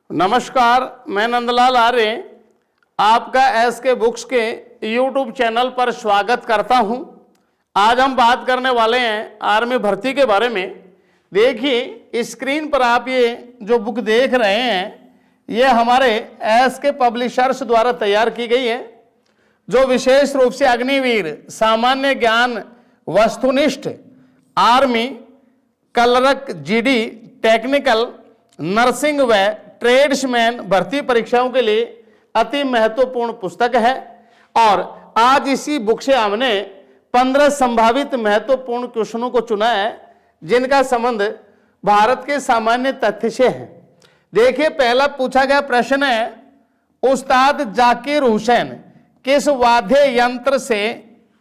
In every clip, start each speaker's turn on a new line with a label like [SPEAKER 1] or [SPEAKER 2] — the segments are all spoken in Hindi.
[SPEAKER 1] नमस्कार, मैं नंदलाल आर्य आपका एसके बुक्स के यूट्यूब चैनल पर स्वागत करता हूं। आज हम बात करने वाले हैं आर्मी भर्ती के बारे में। देखिए स्क्रीन पर आप ये जो बुक देख रहे हैं ये हमारे एसके पब्लिशर्स द्वारा तैयार की गई है, जो विशेष रूप से अग्निवीर, सामान्य ज्ञान, वस्तुनिष्ठ, army, clerk, GD, technical, nursing व ट्रेड्समैन भर्ती परीक्षाओं के लिए अति महत्वपूर्ण पुस्तक है। और आज इसी बुक से हमने 15 संभावित महत्वपूर्ण क्वेश्चनों को चुना है, जिनका संबंध भारत के सामान्य तथ्य से है। देखिए, पहला पूछा गया प्रश्न है, उस्ताद जाकिर हुसैन किस वाद्य यंत्र से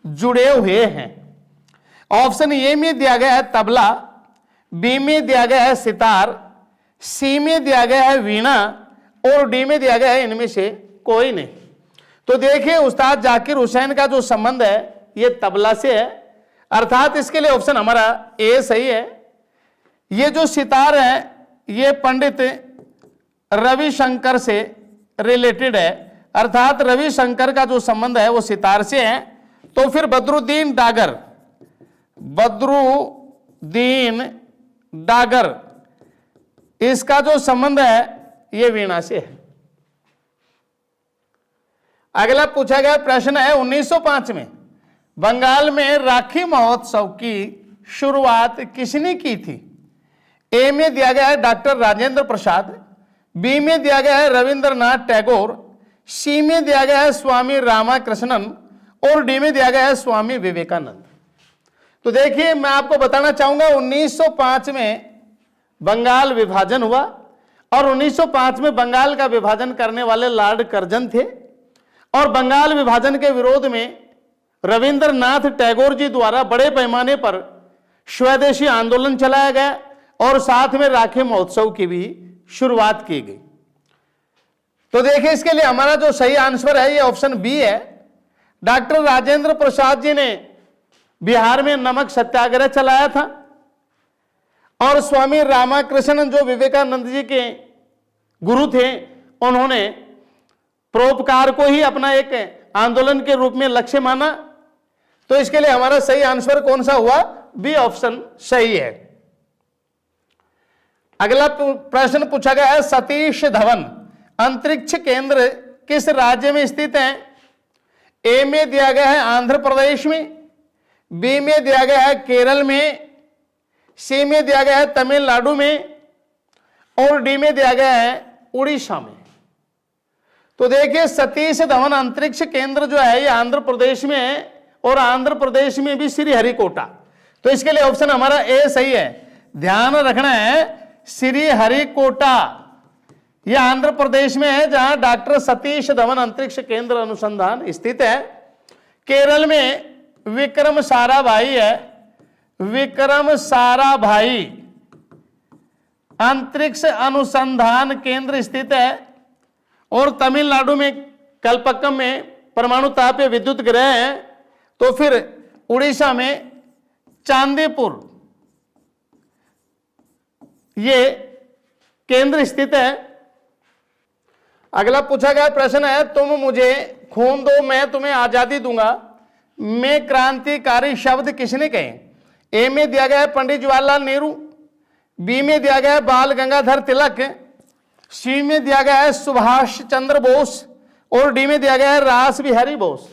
[SPEAKER 1] जुड़े हुए हैं? ऑप्शन ए में दिया गया है तबला, बी में दिया गया है सितार, सी में दिया गया है वीणा और डी में दिया गया है इनमें से कोई नहीं। तो देखिए, उस्ताद जाकिर हुसैन का जो संबंध है ये तबला से है, अर्थात इसके लिए ऑप्शन हमारा ए सही है। ये जो सितार है ये पंडित रविशंकर से रिलेटेड है, अर्थात रविशंकर का जो संबंध है वो सितार से है। तो फिर बदरुद्दीन डागर इसका जो संबंध है ये वीणा से है। अगला पूछा गया प्रश्न है, 1905 में बंगाल में राखी महोत्सव की शुरुआत किसने की थी? ए में दिया गया है डॉक्टर राजेंद्र प्रसाद, बी में दिया गया है रविंद्रनाथ टैगोर, सी में दिया गया है स्वामी रामाकृष्णन और डी में दिया गया है स्वामी विवेकानंद। तो देखिए, मैं आपको बताना चाहूंगा 1905 में बंगाल विभाजन हुआ और 1905 में बंगाल का विभाजन करने वाले लॉर्ड कर्जन थे और बंगाल विभाजन के विरोध में रविंद्रनाथ टैगोर जी द्वारा बड़े पैमाने पर स्वदेशी आंदोलन चलाया गया और साथ में राखी महोत्सव की भी शुरुआत की गई। तो देखिए, इसके लिए हमारा जो सही आंसर है ये ऑप्शन बी है। डॉक्टर राजेंद्र प्रसाद जी ने बिहार में नमक सत्याग्रह चलाया था और स्वामी रामाकृष्णन जो विवेकानंद जी के गुरु थे, उन्होंने परोपकार को ही अपना एक आंदोलन के रूप में लक्ष्य माना। तो इसके लिए हमारा सही आंसर कौन सा हुआ? बी ऑप्शन सही है। अगला प्रश्न पूछा गया है, सतीश धवन अंतरिक्ष केंद्र किस राज्य में स्थित है? ए में दिया गया है आंध्र प्रदेश में, बी में दिया गया है केरल में, सी में दिया गया है तमिलनाडु में और डी में दिया गया है उड़ीसा में। तो देखिए, सतीश धवन अंतरिक्ष केंद्र जो है ये आंध्र प्रदेश में है और आंध्र प्रदेश में भी श्रीहरिकोटा। तो इसके लिए ऑप्शन हमारा ए सही है। ध्यान रखना है, श्रीहरिकोटा यह आंध्र प्रदेश में है जहां डॉक्टर सतीश धवन अंतरिक्ष केंद्र अनुसंधान स्थित है। केरल में विक्रम साराभाई है, विक्रम साराभाई अंतरिक्ष अनुसंधान केंद्र स्थित है और तमिलनाडु में कलपक्कम में परमाणु तापीय विद्युत गृह है। तो फिर उड़ीसा में चांदीपुर ये केंद्र स्थित है। अगला पूछा गया प्रश्न है, तुम मुझे खून दो मैं तुम्हें आजादी दूंगा में क्रांतिकारी शब्द किसने कहे? ए में दिया गया है पंडित जवाहरलाल नेहरू, बी में दिया गया है बाल गंगाधर तिलक, सी में दिया गया है सुभाष चंद्र बोस और डी में दिया गया है रास बिहारी बोस।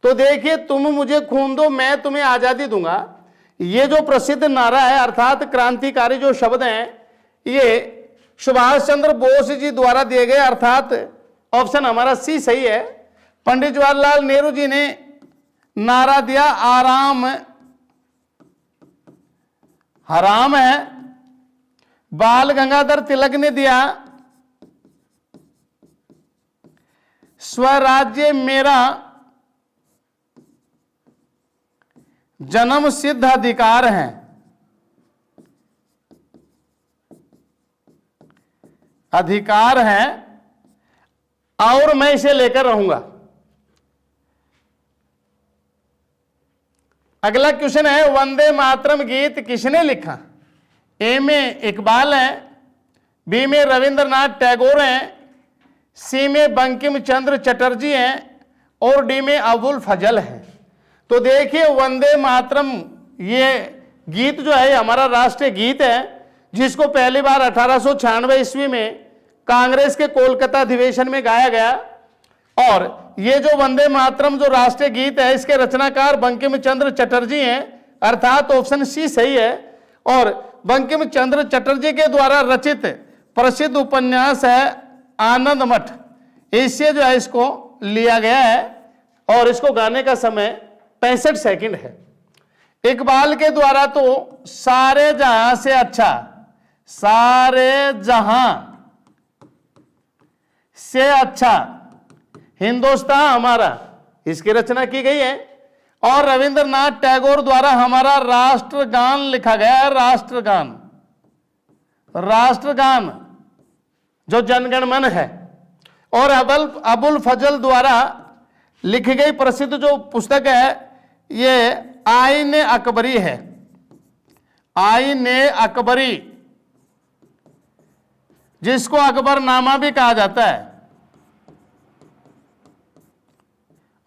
[SPEAKER 1] तो देखिए, तुम मुझे खून दो मैं तुम्हें आजादी दूंगा, ये जो प्रसिद्ध नारा है अर्थात क्रांतिकारी जो शब्द हैं ये सुभाष चंद्र बोस जी द्वारा दिए गए, अर्थात ऑप्शन हमारा सी सही है। पंडित जवाहरलाल नेहरू जी ने नारा दिया आराम हराम है, बाल गंगाधर तिलक ने दिया स्वराज्य मेरा जन्म सिद्ध अधिकार है। अधिकार है और मैं इसे लेकर रहूंगा। अगला क्वेश्चन है, वंदे मातरम गीत किसने लिखा? ए में इकबाल है, बी में रविंद्रनाथ टैगोर हैं, सी में बंकिम चंद्र चटर्जी हैं और डी में अबुल फजल हैं। तो देखिए वंदे मातरम ये गीत जो है हमारा राष्ट्रीय गीत है, जिसको पहली बार 1896 ईस्वी में कांग्रेस के कोलकाता अधिवेशन में गाया गया। और ये जो वंदे मातरम जो राष्ट्रीय गीत है, इसके रचनाकार बंकिम चंद्र चटर्जी हैं, अर्थात ऑप्शन सी सही है। और बंकिम चंद्र चटर्जी के द्वारा रचित प्रसिद्ध उपन्यास है आनंद मठ, इससे जो है इसको लिया गया है और इसको गाने का समय 65 सेकंड है। इकबाल के द्वारा तो सारे जहां से अच्छा, सारे जहां से अच्छा हिंदुस्तान हमारा, इसकी रचना की गई है। और रविंद्रनाथ टैगोर द्वारा हमारा राष्ट्रगान लिखा गया है, राष्ट्रगान, राष्ट्रगान जो जनगण मन है। और अबुल फजल द्वारा लिखी गई प्रसिद्ध जो पुस्तक है ये आईने अकबरी है, आईने अकबरी, जिसको अकबरनामा भी कहा जाता है।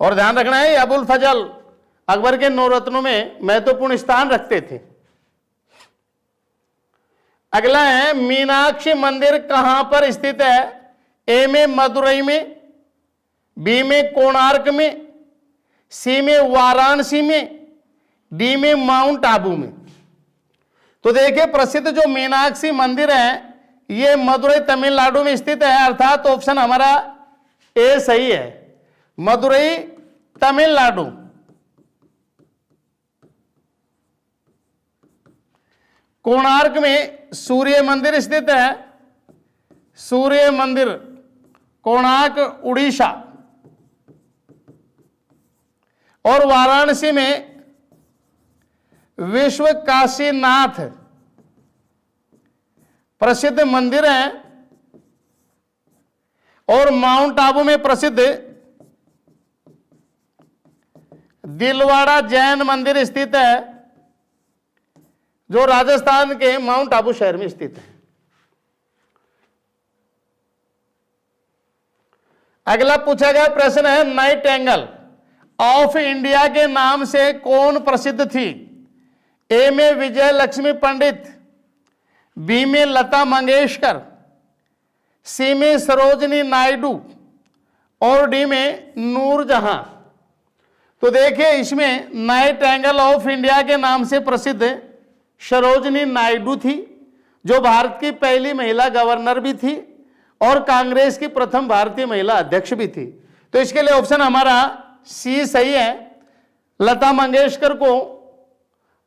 [SPEAKER 1] और ध्यान रखना है अबुल फजल अकबर के 9 रत्नों में महत्वपूर्ण स्थान रखते थे। अगला है मीनाक्षी मंदिर कहां पर स्थित है? ए में मदुरई में, बी में कोणार्क में, सी में वाराणसी में, डी में माउंट आबू में। तो देखिए प्रसिद्ध जो मीनाक्षी मंदिर है ये मदुरई तमिलनाडु में स्थित है, अर्थात ऑप्शन हमारा ए सही है, मदुरई तमिलनाडु। कोणार्क में सूर्य मंदिर स्थित है, सूर्य मंदिर कोणार्क उड़ीसा। और वाराणसी में विश्व काशीनाथ प्रसिद्ध मंदिर है। और माउंट आबू में प्रसिद्ध दिलवाड़ा जैन मंदिर स्थित है, जो राजस्थान के माउंट आबू शहर में स्थित है। अगला पूछा गया प्रश्न है नाइटिंगेल ऑफ इंडिया के नाम से कौन प्रसिद्ध थी? ए में विजय लक्ष्मी पंडित, बी में लता मंगेशकर, सी में सरोजनी नायडू और डी में नूरजहां। तो देखिए इसमें नाइटिंगेल ऑफ इंडिया के नाम से प्रसिद्ध सरोजनी नायडू थी, जो भारत की पहली महिला गवर्नर भी थी और कांग्रेस की प्रथम भारतीय महिला अध्यक्ष भी थी। तो इसके लिए ऑप्शन हमारा सी सही है। लता मंगेशकर को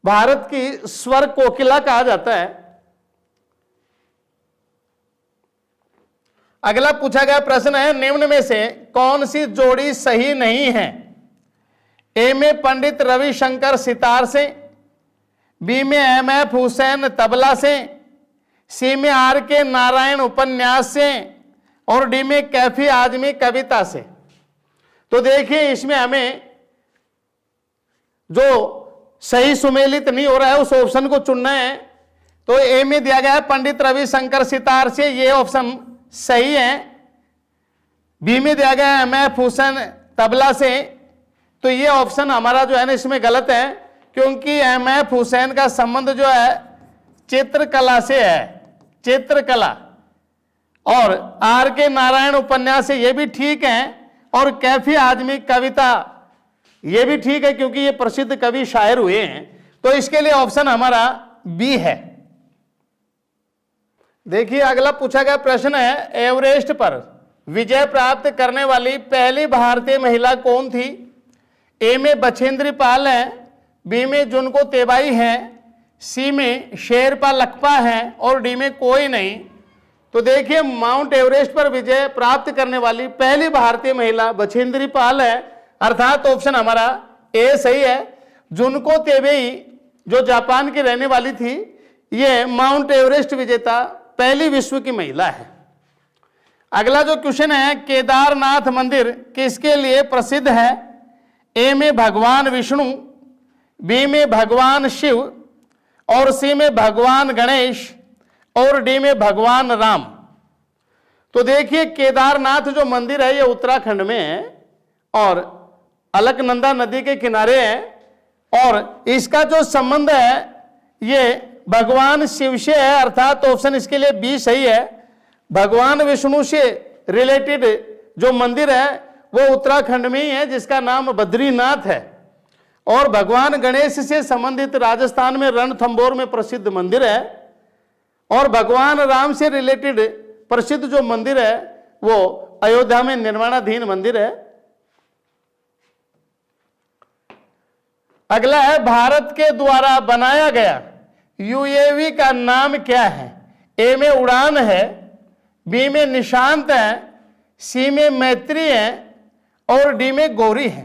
[SPEAKER 1] भारत की स्वर कोकिला कहा जाता है। अगला पूछा गया प्रश्न है निम्न में से कौन सी जोड़ी सही नहीं है? ए में पंडित रविशंकर सितार से, बी में एम.एफ. हुसैन तबला से, सी में आर.के. नारायण उपन्यास से और डी में कैफी आजमी कविता से। तो देखिए इसमें हमें जो सही सुमेलित नहीं हो रहा है उस ऑप्शन को चुनना है। तो ए में दिया गया है पंडित रविशंकर सितार से, ये ऑप्शन सही है। बी में दिया गया है एम.एफ. हुसैन तबला से, तो ये ऑप्शन हमारा जो है ना इसमें गलत है, क्योंकि एम.एफ. हुसैन का संबंध जो है चित्रकला से है, चित्रकला। और आर.के. नारायण उपन्यास से ये भी ठीक है। और कैफी आजमी कविता ये भी ठीक है, क्योंकि ये प्रसिद्ध कवि शायर हुए हैं। तो इसके लिए ऑप्शन हमारा बी है। देखिए अगला पूछा गया प्रश्न है एवरेस्ट पर विजय प्राप्त करने वाली पहली भारतीय महिला कौन थी? ए में बछेंद्री पाल है, बी में जुनको तेबाई है, सी में शेरपा लखपा है और डी में कोई नहीं। तो देखिए माउंट एवरेस्ट पर विजय प्राप्त करने वाली पहली भारतीय महिला बछेंद्री पाल है, अर्थात ऑप्शन हमारा ए सही है। जुनको तेबेई जो जापान की रहने वाली थी, ये माउंट एवरेस्ट विजेता पहली विश्व की महिला है। अगला जो क्वेश्चन है केदारनाथ मंदिर किसके लिए प्रसिद्ध है? ए में भगवान विष्णु, बी में भगवान शिव और सी में भगवान गणेश और डी में भगवान राम। तो देखिए केदारनाथ जो मंदिर है ये उत्तराखंड में है और अलकनंदा नदी के किनारे है, और इसका जो संबंध है ये भगवान शिव से है, अर्थात ऑप्शन इसके लिए बी सही है। भगवान विष्णु से रिलेटेड जो मंदिर है वो उत्तराखंड में ही है, जिसका नाम बद्रीनाथ है। और भगवान गणेश से संबंधित राजस्थान में रणथंभौर में प्रसिद्ध मंदिर है। और भगवान राम से रिलेटेड प्रसिद्ध जो मंदिर है वो अयोध्या में निर्माणाधीन मंदिर है। अगला है भारत के द्वारा बनाया गया यूएवी का नाम क्या है? ए में उड़ान है, बी में निशांत है, सी में मैत्री है और डी में गौरी है।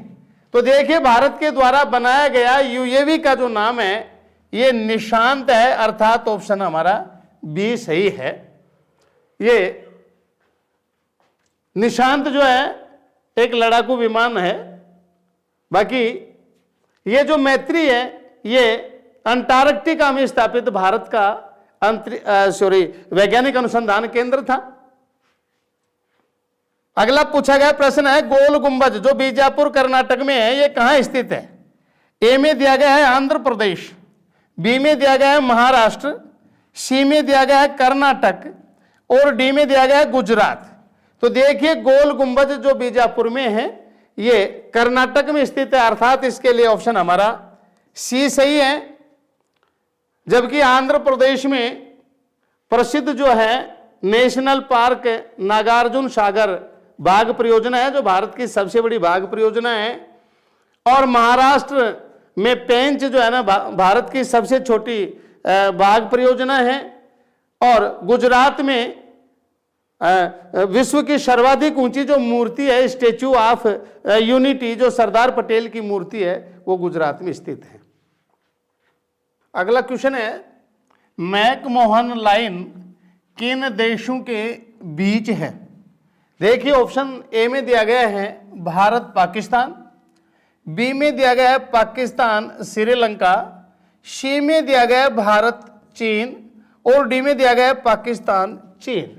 [SPEAKER 1] तो देखिए भारत के द्वारा बनाया गया यूएवी का जो नाम है ये निशांत है, अर्थात ऑप्शन हमारा बी सही है। ये निशांत जो है एक लड़ाकू विमान है। बाकी ये जो मैत्री है ये अंटार्कटिका में स्थापित भारत का वैज्ञानिक अनुसंधान केंद्र था। अगला पूछा गया प्रश्न है गोल गुंबज जो बीजापुर कर्नाटक में है ये कहां स्थित है? ए में दिया गया है आंध्र प्रदेश, बी में दिया गया है महाराष्ट्र, सी में दिया गया है कर्नाटक और डी में दिया गया है गुजरात। तो देखिए गोल गुंबज जो बीजापुर में है ये कर्नाटक में स्थित है, अर्थात इसके लिए ऑप्शन हमारा सी सही है। जबकि आंध्र प्रदेश में प्रसिद्ध जो है नेशनल पार्क नागार्जुन सागर बाघ परियोजना है जो भारत की सबसे बड़ी बाघ परियोजना है। और महाराष्ट्र में पेंच जो है ना भारत की सबसे छोटी बाघ परियोजना है। और गुजरात में विश्व की सर्वाधिक ऊंची जो मूर्ति है स्टैच्यू ऑफ यूनिटी जो सरदार पटेल की मूर्ति है वो गुजरात में स्थित है। अगला क्वेश्चन है मैकमोहन लाइन किन देशों के बीच है? देखिए ऑप्शन ए में दिया गया है भारत पाकिस्तान, बी में दिया गया है पाकिस्तान श्रीलंका, सी में दिया गया है भारत चीन और डी में दिया गया है पाकिस्तान चीन।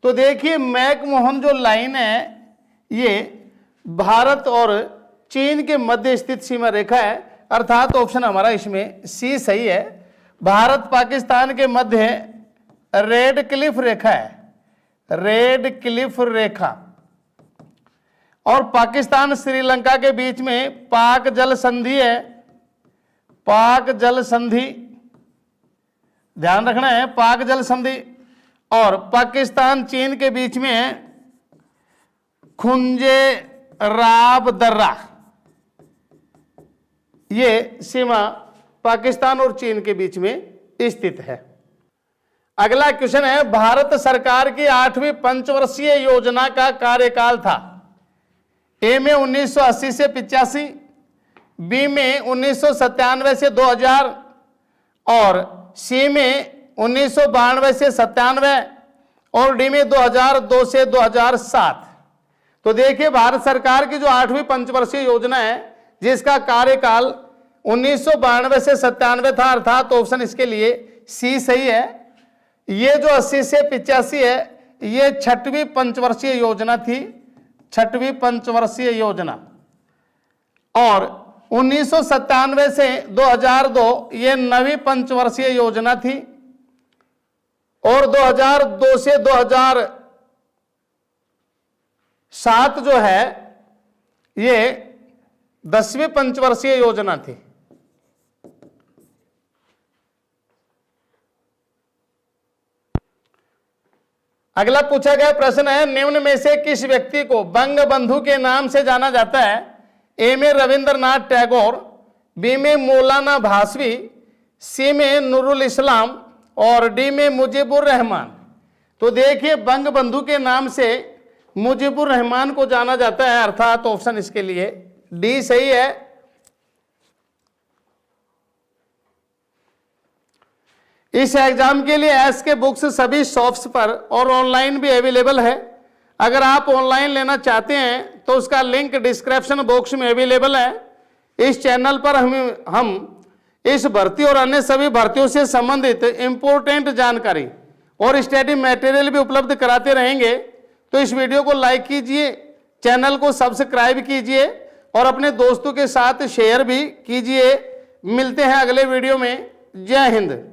[SPEAKER 1] तो देखिए मैकमोहन जो लाइन है ये भारत और चीन के मध्य स्थित सीमा रेखा है, अर्थात ऑप्शन हमारा इसमें सी सही है। भारत पाकिस्तान के मध्य रेड क्लिफ रेखा है, रेड क्लिफ रेखा। और पाकिस्तान श्रीलंका के बीच में पाक जल संधि है, पाक जल संधि ध्यान रखना है, पाक जल संधि। और पाकिस्तान चीन के बीच में है खुंजे राब दर्रा, ये सीमा पाकिस्तान और चीन के बीच में स्थित है। अगला क्वेश्चन है भारत सरकार की 8वीं पंचवर्षीय योजना का कार्यकाल था। ए में 1980 से 85, बी में 1997 से 2000 और सी में 1992 से 97 और डी में 2002 से 2007। तो देखिए भारत सरकार की जो 8वीं पंचवर्षीय योजना है जिसका कार्यकाल 1992 से 97 था, अर्थात ऑप्शन इसके लिए सी सही है। ये जो 80 से 85 है ये 6वीं पंचवर्षीय योजना थी, 6वीं पंचवर्षीय योजना। और 1997 से 2002 ये 9वीं पंचवर्षीय योजना थी और 2002 से 2007 जो है ये 10वीं पंचवर्षीय योजना थी। अगला पूछा गया प्रश्न है निम्न में से किस व्यक्ति को बंगबंधु के नाम से जाना जाता है? ए में रविंद्रनाथ टैगोर, बी में मौलाना भासवी, सी में नूरुल इस्लाम और डी में मुजीबुर रहमान। तो देखिए बंगबंधु के नाम से मुजीबुर रहमान को जाना जाता है, अर्थात ऑप्शन इसके लिए डी सही है। इस एग्जाम के लिए एस के बुक्स सभी शॉप्स पर और ऑनलाइन भी अवेलेबल है। अगर आप ऑनलाइन लेना चाहते हैं तो उसका लिंक डिस्क्रिप्शन बॉक्स में अवेलेबल है। इस चैनल पर हम इस भर्ती और अन्य सभी भर्तियों से संबंधित इंपोर्टेंट जानकारी और स्टडी मटेरियल भी उपलब्ध कराते रहेंगे। तो इस वीडियो को लाइक कीजिए, चैनल को सब्सक्राइब कीजिए और अपने दोस्तों के साथ शेयर भी कीजिए। मिलते हैं अगले वीडियो में। जय हिंद।